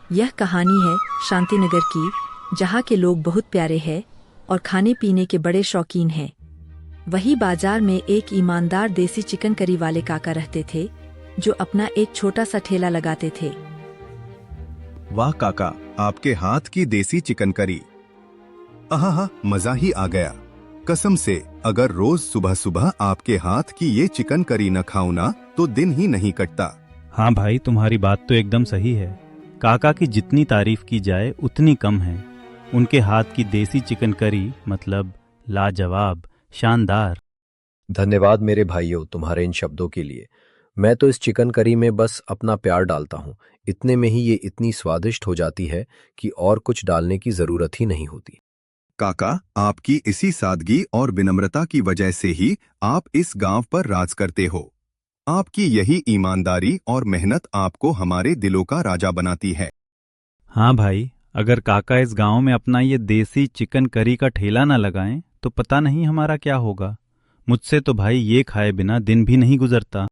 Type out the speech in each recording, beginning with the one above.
यह कहानी है शांतिनगर की, जहाँ के लोग बहुत प्यारे हैं और खाने पीने के बड़े शौकीन हैं। वही बाजार में एक ईमानदार देसी चिकन करी वाले काका रहते थे, जो अपना एक छोटा सा ठेला लगाते थे। वाह काका, आपके हाथ की देसी चिकन करी, आहा, मजा ही आ गया। कसम से अगर रोज सुबह सुबह आपके हाथ की ये चिकन करी न खाऊं ना तो दिन ही नहीं कटता। हाँ भाई, तुम्हारी बात तो एकदम सही है। काका की जितनी तारीफ की जाए उतनी कम है। उनके हाथ की देसी चिकन करी मतलब लाजवाब, शानदार। धन्यवाद मेरे भाइयों तुम्हारे इन शब्दों के लिए। मैं तो इस चिकन करी में बस अपना प्यार डालता हूँ, इतने में ही ये इतनी स्वादिष्ट हो जाती है कि और कुछ डालने की जरूरत ही नहीं होती। काका, आपकी इसी सादगी और विनम्रता की वजह से ही आप इस गांव पर राज करते हो। आपकी यही ईमानदारी और मेहनत आपको हमारे दिलों का राजा बनाती है। हाँ भाई, अगर काका इस गांव में अपना ये देसी चिकन करी का ठेला ना लगाएं तो पता नहीं हमारा क्या होगा। मुझसे तो भाई ये खाए बिना दिन भी नहीं गुजरता।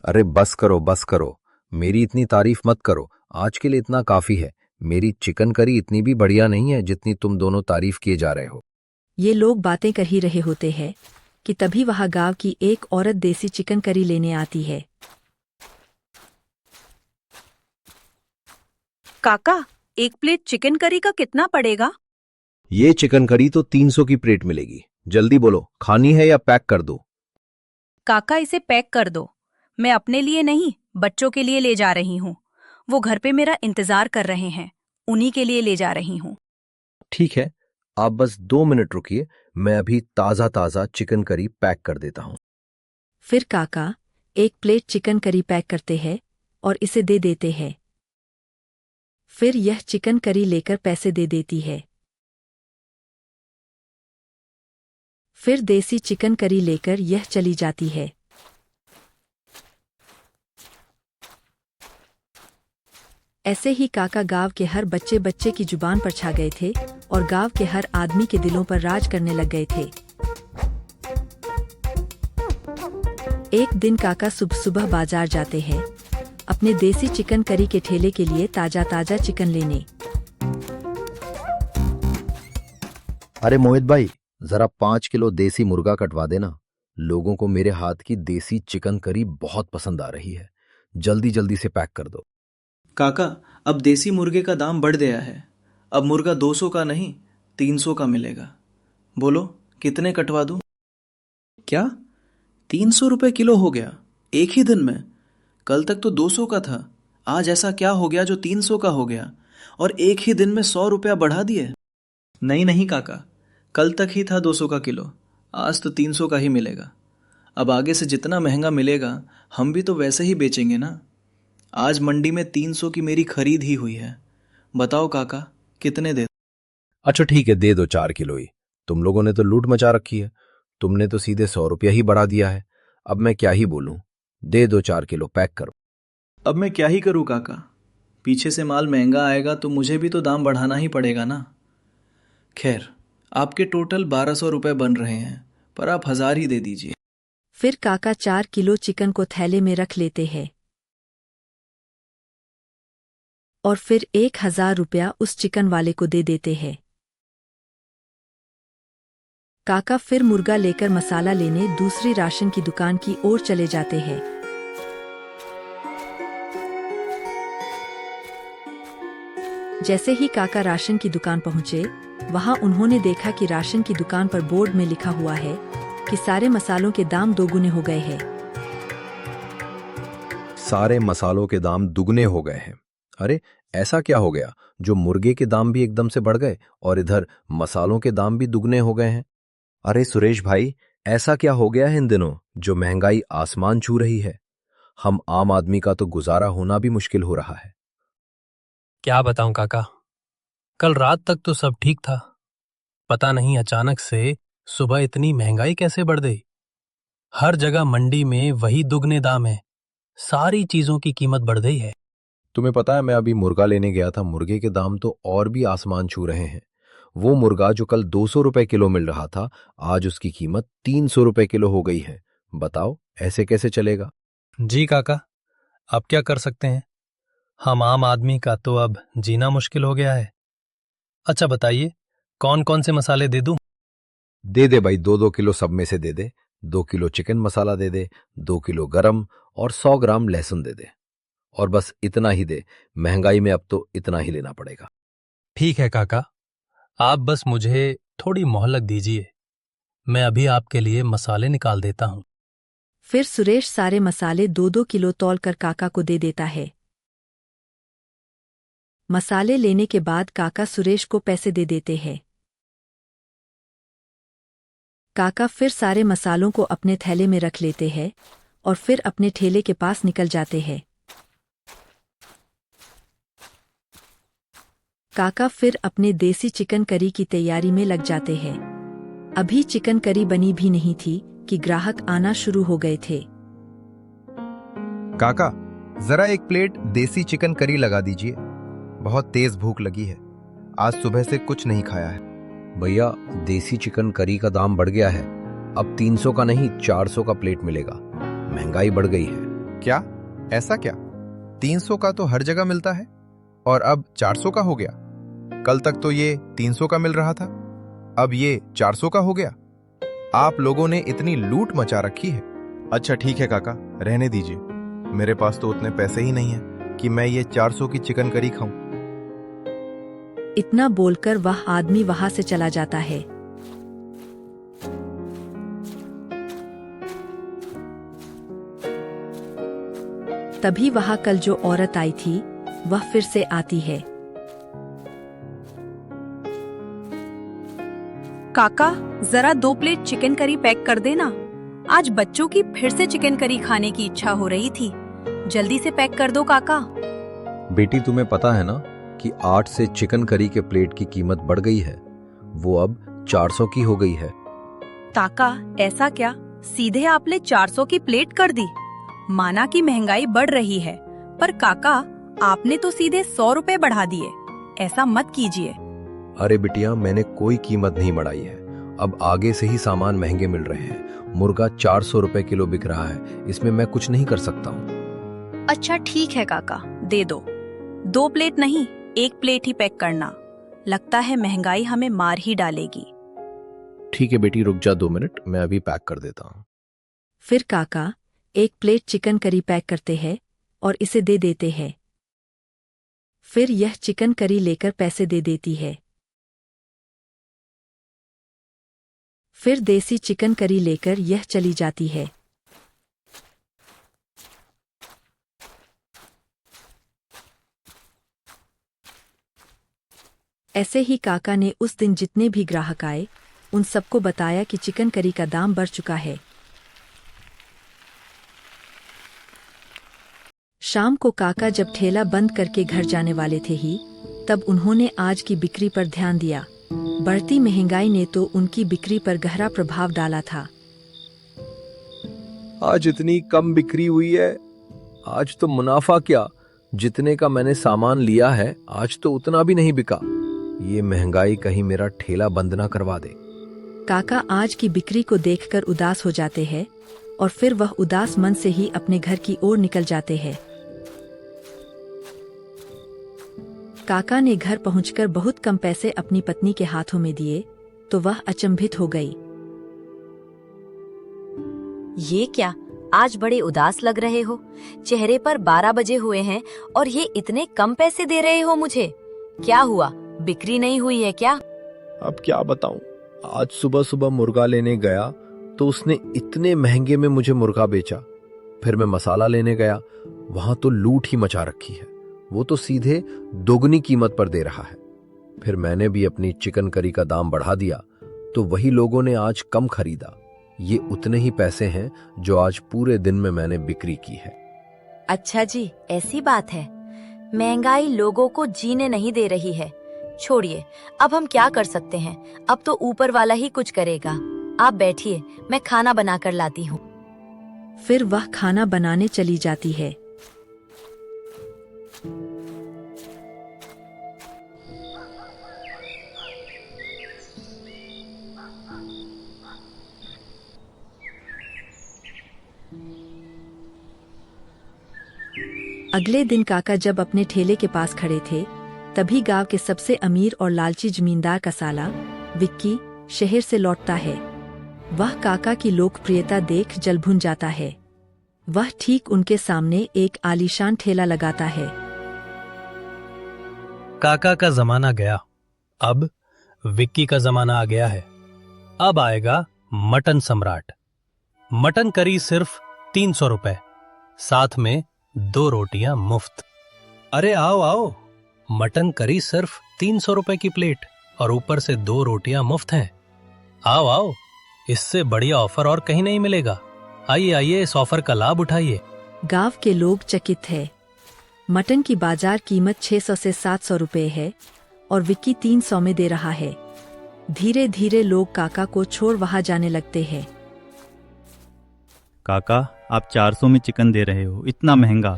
अरे बस करो, मेरी इतनी तारीफ मत करो। आज के लिए इतना काफी है। मेरी चिकन करी इतनी भी बढ़िया नहीं है जितनी तुम दोनों तारीफ किए जा रहे हो। ये लोग बातें कर ही रहे होते हैं कि तभी वहाँ गांव की एक औरत देसी चिकन करी लेने आती है। काका, एक प्लेट चिकन करी का कितना पड़ेगा? ये चिकन करी तो 300 की प्लेट मिलेगी। जल्दी बोलो, खानी है या पैक कर दो? काका, इसे पैक कर दो। मैं अपने लिए नहीं, बच्चों के लिए ले जा रही हूँ। वो घर पे मेरा इंतजार कर रहे हैं, उन्हीं के लिए ले जा रही हूँ। ठीक है, आप बस 2 मिनट रुकिए, मैं अभी ताजा ताजा चिकन करी पैक कर देता हूँ। फिर काका एक प्लेट चिकन करी पैक करते हैं और इसे दे देते हैं। फिर यह चिकन करी लेकर पैसे दे देती है। फिर देसी चिकन करी लेकर यह चली जाती है। ऐसे ही काका गांव के हर बच्चे बच्चे की जुबान पर छा गए थे और गांव के हर आदमी के दिलों पर राज करने लग गए थे। एक दिन काका सुबह सुबह बाजार जाते हैं अपने देसी चिकन करी के ठेले के लिए ताजा ताजा चिकन लेने। अरे मोहित भाई, जरा 5 किलो देसी मुर्गा कटवा देना। लोगों को मेरे हाथ की देसी चिकन करी बहुत पसंद आ रही है। जल्दी जल्दी से पैक कर दो। काका, अब देसी मुर्गे का दाम बढ़ गया है। अब मुर्गा 200 का नहीं 300 का मिलेगा। बोलो कितने कटवा दूं? क्या 300 रुपए किलो हो गया एक ही दिन में? कल तक तो 200 का था। आज ऐसा क्या हो गया जो 300 का हो गया और एक ही दिन में 100 रुपया बढ़ा दिए? नहीं काका, कल तक ही था 200 का किलो, आज तो 300 का ही मिलेगा। अब आगे से जितना महंगा मिलेगा हम भी तो वैसे ही बेचेंगे ना। आज मंडी में 300 की मेरी खरीद ही हुई है। बताओ काका, कितने दे? अच्छा ठीक है, दे दो 4 किलो ही। तुम लोगों ने तो लूट मचा रखी है। तुमने तो सीधे 100 रुपया ही बढ़ा दिया है। अब मैं क्या ही बोलूं। दे दो 4 किलो, पैक करो। अब मैं क्या ही करूं काका, पीछे से माल महंगा आएगा तो मुझे भी तो दाम बढ़ाना ही पड़ेगा ना। खैर, आपके टोटल 1200 रुपए बन रहे हैं, पर आप 1000 ही दे दीजिए। फिर काका 4 किलो चिकन को थैले में रख लेते हैं और फिर 1000 रुपया उस चिकन वाले को दे देते हैं। काका फिर मुर्गा लेकर मसाला लेने दूसरी राशन की दुकान की ओर चले जाते हैं। जैसे ही काका राशन की दुकान पहुंचे, वहां उन्होंने देखा कि राशन की दुकान पर बोर्ड में लिखा हुआ है कि सारे मसालों के दाम दोगुने हो गए हैं। सारे मसालों के दाम दुगने हो गए हैं। अरे ऐसा क्या हो गया जो मुर्गे के दाम भी एकदम से बढ़ गए और इधर मसालों के दाम भी दुगने हो गए हैं? अरे सुरेश भाई, ऐसा क्या हो गया है इन दिनों जो महंगाई आसमान छू रही है? हम आम आदमी का तो गुजारा होना भी मुश्किल हो रहा है। क्या बताऊं काका, कल रात तक तो सब ठीक था। पता नहीं अचानक से सुबह इतनी महंगाई कैसे बढ़ गई। हर जगह मंडी में वही दुगने दाम है। सारी चीजों की कीमत बढ़ गई है। तुम्हें पता है, मैं अभी मुर्गा लेने गया था। मुर्गे के दाम तो और भी आसमान छू रहे हैं। वो मुर्गा जो कल 200 रुपए किलो मिल रहा था, आज उसकी कीमत 300 रुपए किलो हो गई है। बताओ ऐसे कैसे चलेगा? जी काका, अब क्या कर सकते हैं? हम आम आदमी का तो अब जीना मुश्किल हो गया है। अच्छा बताइए, कौन कौन से मसाले दे दूं? दे दे भाई, 2-2 किलो सब में से दे दे। 2 किलो चिकन मसाला दे दे, 2 किलो गरम और 100 ग्राम लहसुन दे दे। और बस इतना ही दे, महंगाई में अब तो इतना ही लेना पड़ेगा। ठीक है काका, आप बस मुझे थोड़ी मोहलत दीजिए, मैं अभी आपके लिए मसाले निकाल देता हूं। फिर सुरेश सारे मसाले 2-2 किलो तौल कर काका को दे देता है। मसाले लेने के बाद काका सुरेश को पैसे दे देते हैं। काका फिर सारे मसालों को अपने थैले में रख लेते हैं और फिर अपने ठेले के पास निकल जाते हैं। काका फिर अपने देसी चिकन करी की तैयारी में लग जाते हैं। अभी चिकन करी बनी भी नहीं थी कि ग्राहक आना शुरू हो गए थे। काका, जरा एक प्लेट देसी चिकन करी लगा दीजिए। बहुत तेज भूख लगी है, आज सुबह से कुछ नहीं खाया है। भैया, देसी चिकन करी का दाम बढ़ गया है। अब 300 का नहीं 400 का प्लेट मिलेगा। महंगाई बढ़ गई है। क्या? ऐसा क्या? 300 का तो हर जगह मिलता है और अब 400 का हो गया। कल तक तो ये 300 का मिल रहा था, अब ये 400 का हो गया। आप लोगों ने इतनी लूट मचा रखी है। अच्छा ठीक है काका, रहने दीजिए। मेरे पास तो उतने पैसे ही नहीं हैं कि मैं ये 400 की चिकन करी खाऊं। इतना बोलकर वह आदमी वहां से चला जाता है। तभी वहां कल जो औरत आई थी वह फिर से आती है। काका, जरा 2 प्लेट चिकन करी पैक कर देना। आज बच्चों की फिर से चिकन करी खाने की इच्छा हो रही थी। जल्दी से पैक कर दो काका। बेटी, तुम्हें पता है ना कि 8 से चिकन करी के प्लेट की कीमत बढ़ गई है। वो अब 400 की हो गई है। काका, ऐसा क्या? सीधे आपने 400 की प्लेट कर दी। माना कि महंगाई बढ़ रही है, पर काका आपने तो सीधे 100 रुपए बढ़ा दिए। ऐसा मत कीजिए। अरे बिटिया, मैंने कोई कीमत नहीं बढ़ाई है। अब आगे से ही सामान महंगे मिल रहे हैं। मुर्गा 400 रुपए किलो बिक रहा है, इसमें मैं कुछ नहीं कर सकता हूँ। अच्छा ठीक है काका, दे दो। 2 प्लेट नहीं, 1 प्लेट ही पैक करना। लगता है महंगाई हमें मार ही डालेगी। ठीक है बेटी, रुक जा 2 मिनट, मैं अभी पैक कर देता हूँ। फिर काका 1 प्लेट चिकन करी पैक करते हैं और इसे दे देते हैं। फिर यह चिकन करी लेकर पैसे दे देती है। फिर देसी चिकन करी लेकर यह चली जाती है। ऐसे ही काका ने उस दिन जितने भी ग्राहक आए उन सबको बताया कि चिकन करी का दाम बढ़ चुका है। शाम को काका जब ठेला बंद करके घर जाने वाले थे ही तब उन्होंने आज की बिक्री पर ध्यान दिया। बढ़ती महंगाई ने तो उनकी बिक्री पर गहरा प्रभाव डाला था। आज इतनी कम बिक्री हुई है। आज तो मुनाफा क्या, जितने का मैंने सामान लिया है आज तो उतना भी नहीं बिका। ये महंगाई कहीं मेरा ठेला बंद ना करवा दे। काका आज की बिक्री को देखकर उदास हो जाते हैं और फिर वह उदास मन से ही अपने घर की ओर निकल जाते हैं। काका ने घर पहुंचकर बहुत कम पैसे अपनी पत्नी के हाथों में दिए तो वह अचंभित हो गई। ये क्या, आज बड़े उदास लग रहे हो। चेहरे पर 12 बजे हुए हैं और ये इतने कम पैसे दे रहे हो मुझे। क्या हुआ, बिक्री नहीं हुई है क्या? अब क्या बताऊं, आज सुबह सुबह मुर्गा लेने गया तो उसने इतने महंगे में मुझे मुर्गा बेचा। फिर मैं मसाला लेने गया, वहां तो लूट ही मचा रखी है। वो तो सीधे दोगुनी कीमत पर दे रहा है। फिर मैंने भी अपनी चिकन करी का दाम बढ़ा दिया तो वही लोगों ने आज कम खरीदा। ये उतने ही पैसे हैं जो आज पूरे दिन में मैंने बिक्री की है। अच्छा जी, ऐसी बात है। महंगाई लोगों को जीने नहीं दे रही है। छोड़िए, अब हम क्या कर सकते हैं। अब तो ऊपर वाला ही कुछ करेगा। आप बैठिए, मैं खाना बनाकर लाती हूँ। फिर वह खाना बनाने चली जाती है। अगले दिन काका जब अपने ठेले के पास खड़े थे, तभी गांव के सबसे अमीर और लालची जमींदार का साला विक्की शहर से लौटता है। वह काका की लोकप्रियता देख जल भुन जाता है। वह ठीक उनके सामने एक आलीशान ठेला लगाता है। काका का जमाना गया, अब विक्की का जमाना आ गया है। अब आएगा मटन सम्राट। मटन करी सिर्फ 300 रुपए, साथ में 2 रोटियां मुफ्त। अरे आओ आओ, मटन करी सिर्फ 300 रुपए की प्लेट और ऊपर से 2 रोटियां मुफ्त हैं। आओ आओ, इससे बढ़िया ऑफर और कहीं नहीं मिलेगा। आइए आइए, इस ऑफर का लाभ उठाइए। गांव के लोग चकित है। मटन की बाजार कीमत 600 से 700 रुपए है और विक्की 300 में दे रहा है। धीरे धीरे लोग काका को छोड़ वहां जाने लगते हैं। काका, आप 400 में चिकन दे रहे हो, इतना महंगा,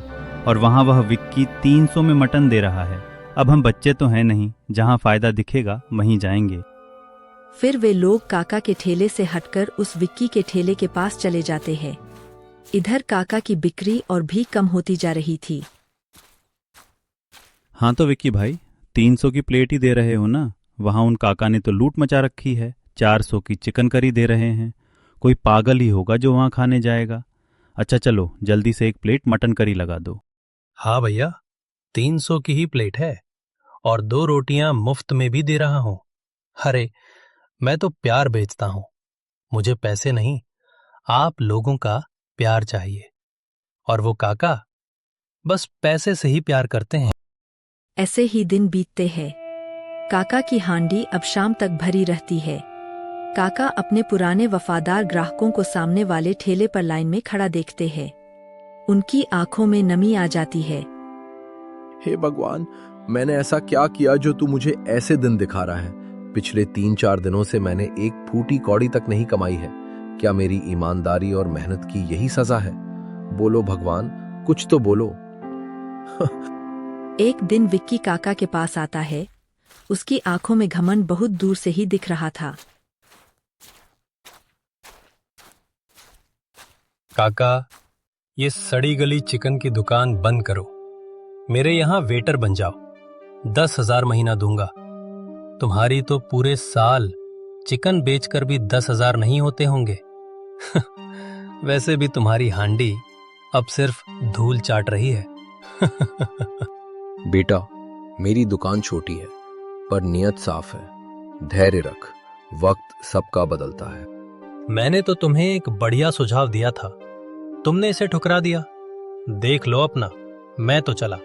और वहाँ वह विक्की 300 में मटन दे रहा है। अब हम बच्चे तो हैं नहीं, जहाँ फायदा दिखेगा वहीं जाएंगे। फिर वे लोग काका के ठेले से हटकर उस विक्की के ठेले के पास चले जाते हैं। इधर काका की बिक्री और भी कम होती जा रही थी। हाँ तो विक्की भाई, 300 की प्लेट ही दे रहे हो ना? वहाँ उन काका ने तो लूट मचा रखी है, 400 की चिकन करी दे रहे हैं। कोई पागल ही होगा जो वहाँ खाने जाएगा। अच्छा चलो, जल्दी से एक प्लेट मटन करी लगा दो। हाँ भैया, 300 की ही प्लेट है और 2 रोटियां मुफ्त में भी दे रहा हूं। अरे, मैं तो प्यार बेचता हूं, मुझे पैसे नहीं, आप लोगों का प्यार चाहिए। और वो काका बस पैसे से ही प्यार करते हैं। ऐसे ही दिन बीतते हैं। काका की हांडी अब शाम तक भरी रहती है। काका अपने पुराने वफादार ग्राहकों को सामने वाले ठेले पर लाइन में खड़ा देखते हैं। उनकी आंखों में नमी आ जाती है। हे भगवान, मैंने ऐसा क्या किया जो तू मुझे ऐसे दिन दिखा रहा है? पिछले 3-4 दिनों से मैंने एक फूटी कौड़ी तक नहीं कमाई है। क्या मेरी ईमानदारी और मेहनत की यही सजा है? बोलो भगवान, कुछ तो बोलो। एक दिन विक्की काका के पास आता है। उसकी आंखों में घमंड बहुत दूर से ही दिख रहा था। काका, ये सड़ी गली चिकन की दुकान बंद करो, मेरे यहां वेटर बन जाओ। 10,000 महीना दूंगा। तुम्हारी तो पूरे साल चिकन बेचकर भी 10,000 नहीं होते होंगे। वैसे भी तुम्हारी हांडी अब सिर्फ धूल चाट रही है। बेटा, मेरी दुकान छोटी है पर नियत साफ है। धैर्य रख, वक्त सबका बदलता है। मैंने तो तुम्हें एक बढ़िया सुझाव दिया था, तुमने इसे ठुकरा दिया। देख लो अपना, मैं तो चला।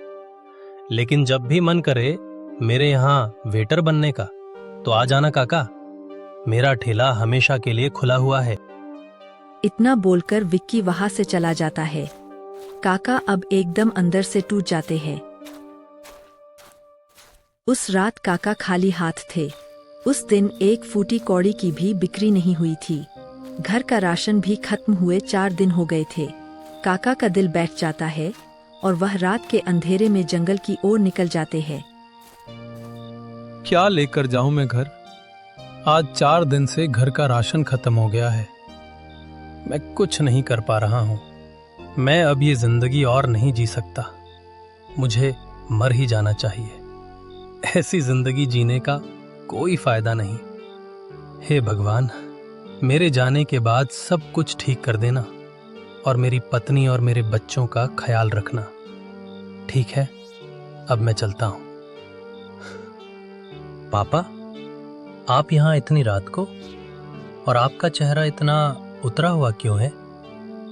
लेकिन जब भी मन करे मेरे यहाँ वेटर बनने का तो आ जाना काका, मेरा ठेला हमेशा के लिए खुला हुआ है। इतना बोलकर विक्की वहां से चला जाता है। काका अब एकदम अंदर से टूट जाते हैं। उस रात काका खाली हाथ थे। उस दिन एक फूटी कौड़ी की भी बिक्री नहीं हुई थी। घर का राशन भी खत्म हुए 4 दिन हो गए थे। काका का दिल बैठ जाता है और वह रात के अंधेरे में जंगल की ओर निकल जाते हैं। क्या लेकर जाऊं मैं घर? आज 4 दिन से घर का राशन खत्म हो गया है। मैं कुछ नहीं कर पा रहा हूं। मैं अब ये जिंदगी और नहीं जी सकता। मुझे मर ही जाना चाहिए। ऐसी जिंदगी जीने का कोई फायदा नहीं। हे भगवान, मेरे जाने के बाद सब कुछ ठीक कर देना और मेरी पत्नी और मेरे बच्चों का ख्याल रखना। ठीक है, अब मैं चलता हूं। पापा, आप यहाँ इतनी रात को, और आपका चेहरा इतना उतरा हुआ क्यों है?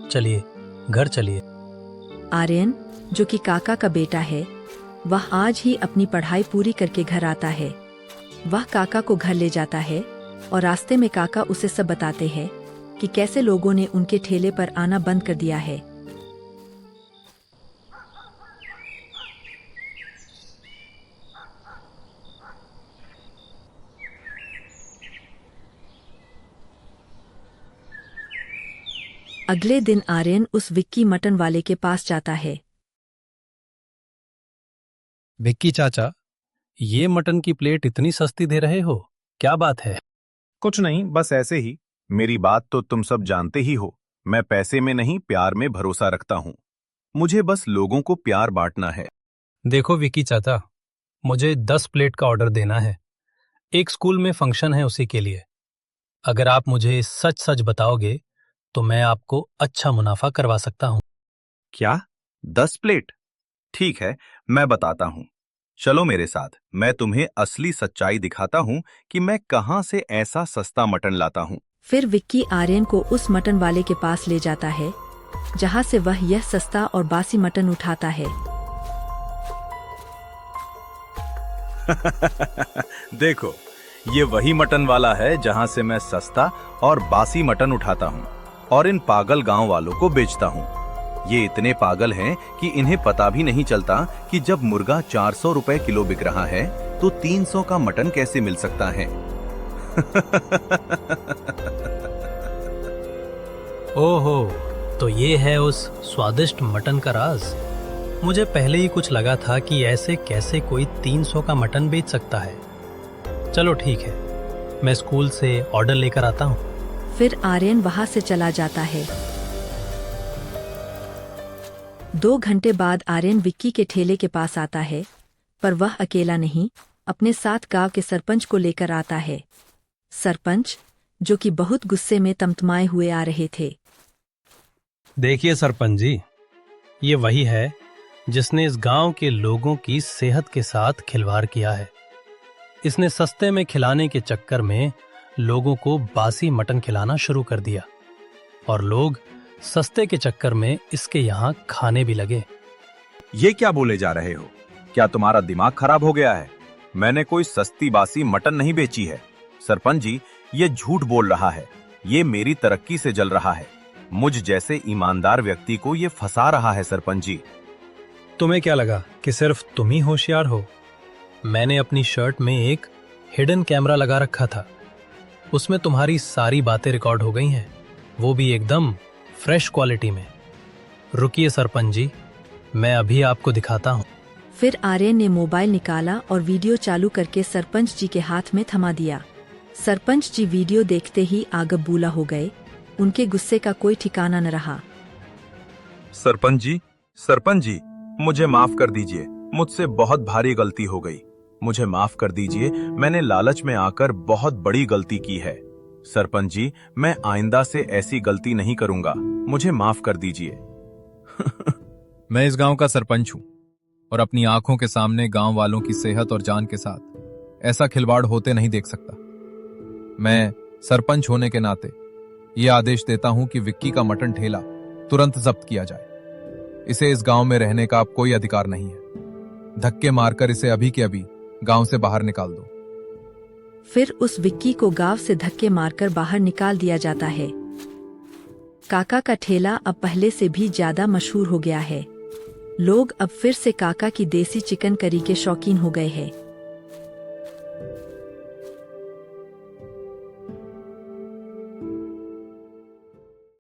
चलिए, घर चलिए। आर्यन, जो कि काका का बेटा है, वह आज ही अपनी पढ़ाई पूरी करके घर आता है। वह काका को घर ले जाता है और रास्ते में काका उसे सब बताते हैं कि कैसे लोगों ने उनके ठेले पर आना बंद कर दिया है। अगले दिन आर्यन उस विक्की मटन वाले के पास जाता है। विक्की चाचा, ये मटन की प्लेट इतनी सस्ती दे रहे हो, क्या बात है? कुछ नहीं, बस ऐसे ही। मेरी बात तो तुम सब जानते ही हो। मैं पैसे में नहीं, प्यार में भरोसा रखता हूँ। मुझे बस लोगों को प्यार बांटना है। देखो विकी चाचा, मुझे 10 प्लेट का ऑर्डर देना है। एक स्कूल में फंक्शन है उसी के लिए। अगर आप मुझे सच सच बताओगे तो मैं आपको अच्छा मुनाफा करवा सकता हूँ। क्या 10 प्लेट? ठीक है, मैं बताता हूँ। चलो मेरे साथ, मैं तुम्हें असली सच्चाई दिखाता हूँ कि मैं कहाँ से ऐसा सस्ता मटन लाता हूँ। फिर विक्की आर्यन को उस मटन वाले के पास ले जाता है जहाँ से वह यह सस्ता और बासी मटन उठाता है। देखो, ये वही मटन वाला है जहाँ से मैं सस्ता और बासी मटन उठाता हूँ और इन पागल गांव वालों को बेचता हूँ। ये इतने पागल हैं कि इन्हें पता भी नहीं चलता कि जब मुर्गा 400 रुपए किलो बिक रहा है तो 300 का मटन कैसे मिल सकता है। ओहो, तो ये है उस स्वादिष्ट मटन का राज। मुझे पहले ही कुछ लगा था कि ऐसे कैसे कोई 300 का मटन बेच सकता है। चलो ठीक है, मैं स्कूल से ऑर्डर लेकर आता हूँ। फिर आर्यन वहां से चला जाता है। 2 घंटे बाद आर्यन विक्की के ठेले के पास आता है, पर वह अकेला नहीं, अपने साथ गांव के सरपंच को लेकर आता है। सरपंच, जो कि बहुत गुस्से में तमतमाए हुए आ रहे थे। देखिए सरपंच जी, ये वही है जिसने इस गांव के लोगों की सेहत के साथ खिलवाड़ किया है। इसने सस्ते में खिलाने के चक्कर में लोगों को बासी मटन खिलाना शुरू कर दिया और लोग सस्ते के चक्कर में इसके यहाँ खाने भी लगे। ये क्या बोले जा रहे हो? क्या तुम्हारा दिमाग खराब हो गया है? मैंने कोई सस्ती बासी मटन नहीं बेची है। सरपंच जी, ये झूठ बोल रहा है। ये मेरी तरक्की से जल रहा है। मुझ जैसे ईमानदार व्यक्ति को ये फंसा रहा है। सरपंच जी, तुम्हें क्या लगा कि सिर्फ तुम ही होशियार हो? मैंने अपनी शर्ट में एक हिडन कैमरा लगा रखा था। उसमें तुम्हारी सारी बातें रिकॉर्ड हो गई हैं, वो भी एकदम फ्रेश क्वालिटी में। रुकिए सरपंच जी, मैं अभी आपको दिखाता हूँ। फिर आर्यन ने मोबाइल निकाला और वीडियो चालू करके सरपंच जी के हाथ में थमा दिया। सरपंच जी वीडियो देखते ही आग बबूला हो गए। उनके गुस्से का कोई ठिकाना न रहा। सरपंच जी, मुझे माफ कर दीजिए। मुझसे बहुत भारी गलती हो गई। मुझे माफ कर दीजिए। मैंने लालच में आकर बहुत बड़ी गलती की है। सरपंच जी, मैं आइंदा से ऐसी गलती नहीं करूंगा। मुझे माफ कर दीजिए। मैं इस गांव का सरपंच हूं और अपनी आंखों के सामने गांव वालों की सेहत और जान के साथ ऐसा खिलवाड़ होते नहीं देख सकता। मैं सरपंच होने के नाते ये आदेश देता हूं कि विक्की का मटन ठेला तुरंत जब्त किया जाए। इसे इस गांव में रहने का अब कोई अधिकार नहीं है। धक्के मारकर इसे अभी के अभी गांव से बाहर निकाल दो। फिर उस विक्की को गांव से धक्के मारकर बाहर निकाल दिया जाता है। काका का ठेला अब पहले से भी ज्यादा मशहूर हो गया है। लोग अब फिर से काका की देसी चिकन करी के शौकीन हो गए हैं।